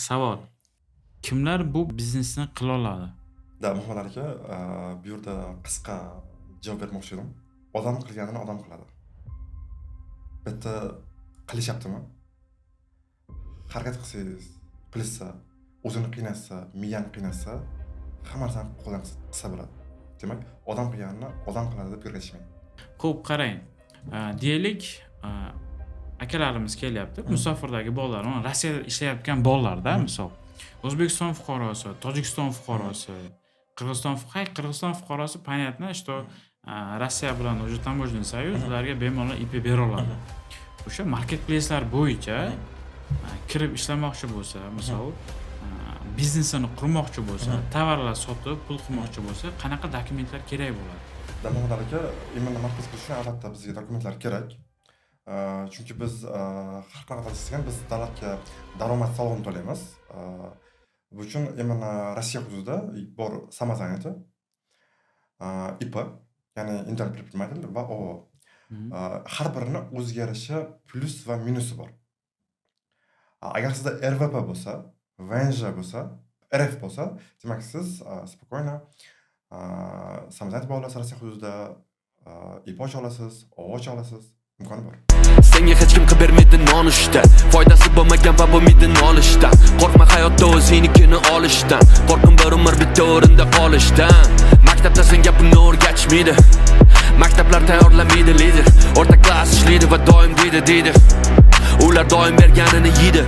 savol. Kimlar bu biznesni qila oladi? Muhammad aka, bu yerda qisqa javob bermoqchi edim. Odam qilganini odam qiladi. Bitta qilishyaptimi? Harakat qilsangiz, qilsa, o'zini qiynasa, miyani qiynasa, hamma narsani qo'ldan qilsa bo'ladi. Demak, odam qilganini odam qiladi deb o'ylashmang. Ko'p qarang. Deylik, akalarimiz kelyapti. Musofirdagi bolalar, Rossiyada ishlayotgan bolalarda, misol, O'zbekiston fuqarosi, Tojikiston fuqarosi, Qirg'iziston fuqarosi, понятно, что Rossiya bilan уже таможенный союз ularga bemalol IP bera oladi. O'sha marketplace'lar bo'yicha kirib ishlamoqchi bo'lsa, misol, biznesini qurmoqchi bo'lsa, tovarlar sotib, pul qilmoqchi bo'lsa, qanaqa dokumentlar kerak bo'ladi? Muhammad aka, imonni markaz qilish uchun albatta bizga dokumentlar kerak. Chunki biz har qanaqa qilsak biz davlatga daromad solig'ini to'laymiz. Bu uchun imonni Rossiya hududida bor samozanati, IP, ya'ni Internet предприниматель va OO. Har birini o'ziga yarasha plus va minusi bor. Agar sizda RVP bo'lsa, VNJ bo'lsa, RF bo'lsa, demak siz spokойно samozanat bor olasiz Rossiya hududida, IP ocha olasiz, OO ocha olasiz, imkoni bor. Senga hech kim qilib bermaydi nonushta, foydasi bo'lmagan va bo'lmaydi nolishdan. Qo'rqma hayotda o'zingnikini olishdan, qo'rqim bir umr bitta o'rinda qolishdan. Maktabda senga buni o'rgatishmaydi, maktablar tayyorlamaydi lider. O'rta klass ishlaydi va doim deydi. Ular doim berganini yeydi.